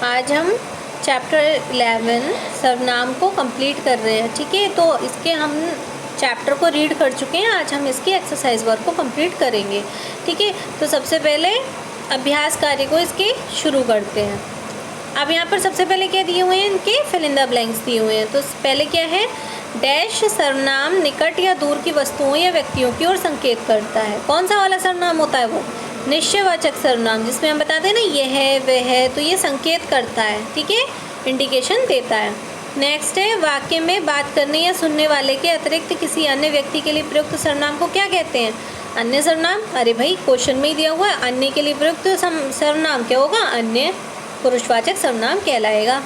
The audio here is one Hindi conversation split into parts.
आज हम चैप्टर 11 सर्वनाम को कंप्लीट कर रहे हैं। ठीक है, तो इसके हम चैप्टर को रीड कर चुके हैं। आज हम इसकी एक्सरसाइज वर्क को कंप्लीट करेंगे। ठीक है, तो सबसे पहले अभ्यास कार्य को इसके शुरू करते हैं। अब यहाँ पर सबसे पहले क्या दिए हुए हैं, इनके फिल इन द ब्लैंक्स दिए हुए हैं। तो पहले क्या है, डैश सर्वनाम निकट या दूर की वस्तुओं या व्यक्तियों की ओर संकेत करता है। कौन सा वाला सर्वनाम होता है वो? निश्चयवाचक सर्वनाम, जिसमें हम बताते हैं ना ये है वह है, तो ये संकेत करता है। ठीक है, इंडिकेशन देता है। नेक्स्ट है, वाक्य में बात करने या सुनने वाले के अतिरिक्त किसी अन्य व्यक्ति के लिए प्रयुक्त सर्वनाम को क्या कहते हैं? अन्य सर्वनाम। अरे भाई क्वेश्चन में ही दिया हुआ है, अन्य के लिए प्रयुक्त सर्वनाम क्या होगा? अन्य पुरुषवाचक सर्वनाम कहलाएगा।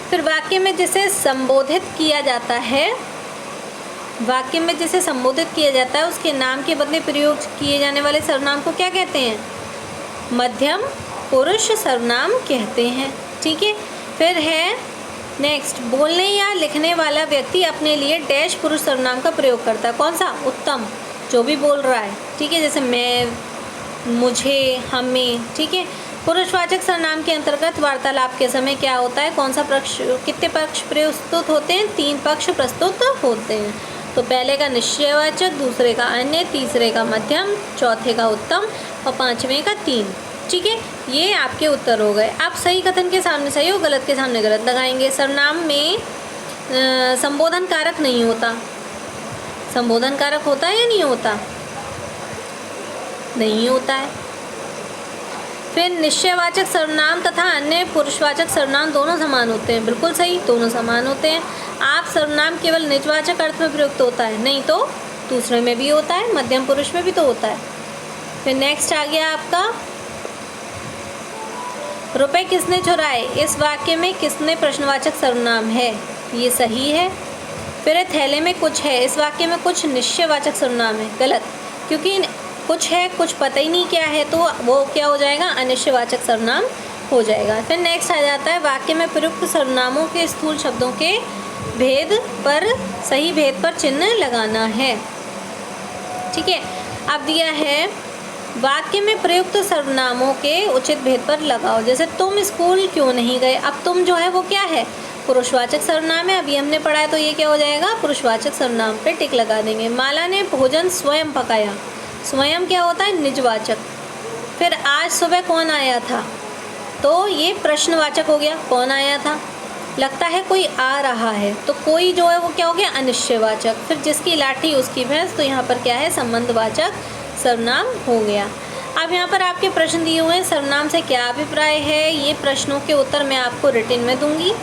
फिर वाक्य में जिसे संबोधित किया जाता है, वाक्य में जिसे संबोधित किया जाता है उसके नाम के बदले प्रयोग किए जाने वाले सर्वनाम को क्या कहते हैं? मध्यम पुरुष सर्वनाम कहते हैं। ठीक है, फिर है नेक्स्ट, बोलने या लिखने वाला व्यक्ति अपने लिए डैश पुरुष सर्वनाम का प्रयोग करता है। कौन सा? उत्तम, जो भी बोल रहा है। ठीक है, जैसे मैं, मुझे, हमें। ठीक है, पुरुषवाचक सर्वनाम के अंतर्गत वार्तालाप के समय क्या होता है? कौन सा पक्ष, कितने पक्ष प्रस्तुत होते हैं? 3 पक्ष प्रस्तुत होते हैं। तो पहले का निश्चयवाचक, दूसरे का अन्य, तीसरे का मध्यम, चौथे का उत्तम और 5वें का 3। ठीक है, ये आपके उत्तर हो गए। आप सही कथन के सामने सही और गलत के सामने गलत लगाएंगे। सर्वनाम में संबोधन कारक नहीं होता। संबोधन कारक होता है या नहीं होता? नहीं होता है। फिर निश्चयवाचक सर्वनाम तथा अन्य पुरुषवाचक सर्वनाम दोनों समान होते हैं। बिल्कुल सही, दोनों समान होते हैं। आप सर्वनाम केवल निजवाचक अर्थ में प्रयुक्त होता है, नहीं तो दूसरे में भी होता है, मध्यम पुरुष में भी तो होता है। फिर नेक्स्ट आ गया आपका, रुपए किसने चुराए? इस वाक्य में किसने प्रश्नवाचक सर्वनाम है? ये सही है। फिर थैले में कुछ है, इस वाक्य में कुछ निश्चयवाचक सर्वनाम है। गलत, क्योंकि कुछ है, कुछ पता ही नहीं क्या है, तो वो क्या हो जाएगा? अनिश्चयवाचक सर्वनाम हो जाएगा। फिर नेक्स्ट आ जाता है, वाक्य में प्रयुक्त सर्वनामों के स्थूल शब्दों के भेद पर, सही भेद पर चिन्ह लगाना है। ठीक है, अब दिया है, वाक्य में प्रयुक्त सर्वनामों के उचित भेद पर लगाओ। जैसे तुम स्कूल क्यों नहीं गए? अब तुम जो है वो क्या है? पुरुषवाचक सर्वनाम है, अभी हमने पढ़ा है, तो ये क्या हो जाएगा? पुरुषवाचक सर्वनाम पे टिक लगा देंगे। माला ने भोजन स्वयं पकाया, स्वयं क्या होता है? निजवाचक। फिर आज सुबह कौन आया था? तो ये प्रश्नवाचक हो गया, कौन आया था। लगता है कोई आ रहा है, तो कोई जो है वो क्या हो गया? अनिश्चयवाचक। फिर जिसकी लाठी उसकी भैंस, तो यहाँ पर क्या है? संबंधवाचक सर्वनाम हो गया। अब यहाँ पर आपके प्रश्न दिए हुए हैं, सर्वनाम से क्या अभिप्राय है? ये प्रश्नों के उत्तर मैं आपको रिटन में दूंगी,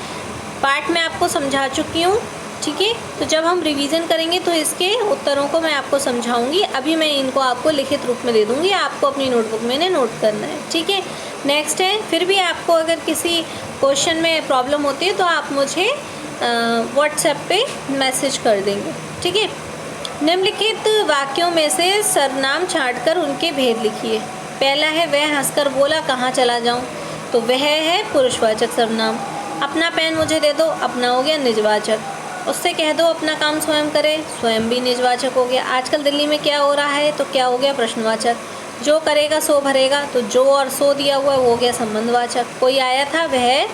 पार्ट में आपको समझा चुकी हूँ। ठीक है, तो जब हम रिवीजन करेंगे तो इसके उत्तरों को मैं आपको समझाऊंगी। अभी मैं इनको आपको लिखित रूप में दे दूंगी, आपको अपनी नोटबुक में नोट करना है। ठीक है, नेक्स्ट है, फिर भी आपको अगर किसी क्वेश्चन में प्रॉब्लम होती है तो आप मुझे व्हाट्सएप पे मैसेज कर देंगे। ठीक है, निम्नलिखित वाक्यों में से सर्वनाम छांटकर उनके भेद लिखिए। पहला है, वह हंसकर बोला कहाँ चला जाऊँ? तो वह है पुरुषवाचक सर्वनाम। अपना पेन मुझे दे दो, अपना हो गया निजवाचक। उससे कह दो अपना काम स्वयं करे, स्वयं भी निजवाचक हो गया। आजकल दिल्ली में क्या हो रहा है? तो क्या हो गया? प्रश्नवाचक। जो करेगा सो भरेगा, तो जो और सो दिया हुआ है वो हो गया संबंधवाचक। कोई आया था, वह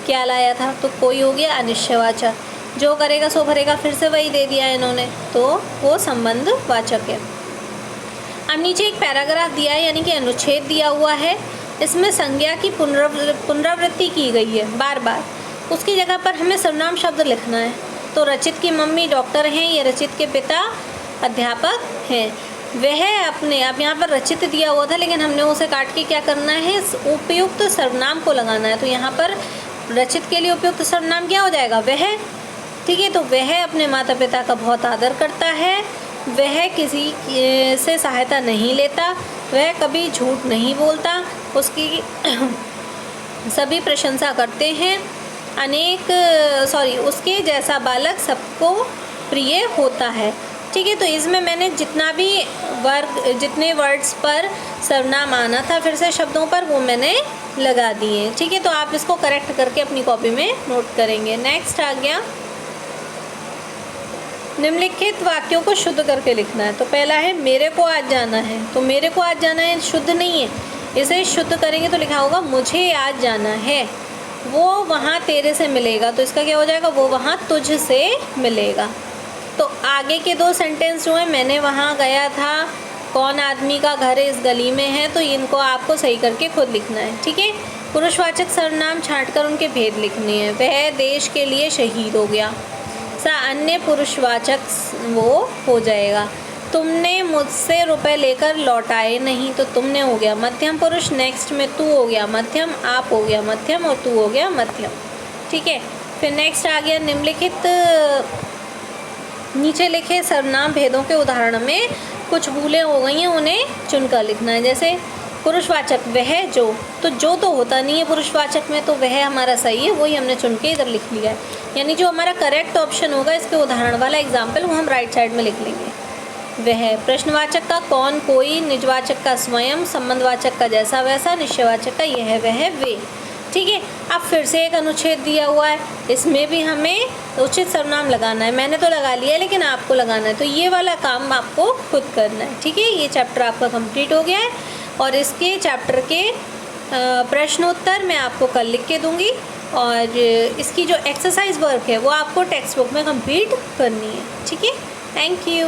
क्या लाया था? तो कोई हो गया अनिश्चयवाचक। जो करेगा सो भरेगा, फिर से वही दे दिया इन्होंने, तो वो संबंधवाचक है। अब नीचे एक पैराग्राफ दिया है, यानी कि अनुच्छेद दिया हुआ है। इसमें संज्ञा की पुनरावृत्ति की गई है बार बार। उसकी जगह पर हमें सर्वनाम शब्द लिखना है। तो रचित की मम्मी डॉक्टर हैं, ये रचित के पिता अध्यापक हैं। वह अपने, अब यहाँ पर रचित दिया हुआ था लेकिन हमने उसे काट के क्या करना है? उपयुक्त सर्वनाम को लगाना है। तो यहाँ पर रचित के लिए उपयुक्त सर्वनाम क्या हो जाएगा? वह। ठीक है, तो वह अपने माता पिता का बहुत आदर करता है, वह किसी से सहायता नहीं लेता, वह कभी झूठ नहीं बोलता, उसकी सभी प्रशंसा करते हैं, उसके जैसा बालक सबको प्रिय होता है। ठीक है, तो इसमें मैंने जितने वर्ड्स पर सर्वनाम आना था फिर से शब्दों पर, वो मैंने लगा दिए। ठीक है, तो आप इसको करेक्ट करके अपनी कॉपी में नोट करेंगे। नेक्स्ट आ गया, निम्नलिखित वाक्यों को शुद्ध करके लिखना है। तो पहला है, मेरे को आज जाना है। तो मेरे को आज जाना है शुद्ध नहीं है, इसे शुद्ध करेंगे तो लिखा होगा मुझे आज जाना है, वो वहाँ तेरे से मिलेगा, तो इसका क्या हो जाएगा, वो वहाँ तुझ से मिलेगा। तो आगे के 2 सेंटेंस जो है, मैंने वहाँ गया था, कौन आदमी का घर इस गली में है, तो इनको आपको सही करके खुद लिखना है, ठीक है। पुरुषवाचक सर्वनाम छांटकर उनके भेद लिखने हैं। वह देश के लिए शहीद हो गया, सा अन्य पुरुषवाचक वो हो जाएगा। तुमने मुझसे रुपए लेकर लौटाए नहीं, तो तुमने हो गया मध्यम पुरुष। नेक्स्ट में तू हो गया मध्यम, आप हो गया मध्यम और तू हो गया मध्यम, ठीक है। फिर नेक्स्ट आ गया निम्नलिखित नीचे लिखे सर्वनाम भेदों के उदाहरण में कुछ भूलें हो गई हैं, उन्हें चुनकर लिखना है। जैसे पुरुषवाचक वह जो, तो जो तो होता नहीं है पुरुषवाचक में, तो वह हमारा सही है, वही हमने चुन के इधर लिख लिया है। यानी जो हमारा करेक्ट ऑप्शन होगा इसके उदाहरण वाला एग्जाम्पल वो हम राइट साइड में लिख लेंगे। वह प्रश्नवाचक का कौन कोई, निजवाचक का स्वयं, संबंधवाचक का जैसा वैसा, निश्चयवाचक का यह वह वे, ठीक है। अब फिर से एक अनुच्छेद दिया हुआ है, इसमें भी हमें उचित सर्वनाम लगाना है। मैंने तो लगा लिया है लेकिन आपको लगाना है, तो ये वाला काम आपको खुद करना है, ठीक है। ये चैप्टर आपका कंप्लीट हो गया है और इसके चैप्टर के प्रश्नोत्तर मैं आपको कल लिख के दूँगी और इसकी जो एक्सरसाइज वर्क है वो आपको टेक्स्ट बुक में कंप्लीट करनी है, ठीक है। Thank you.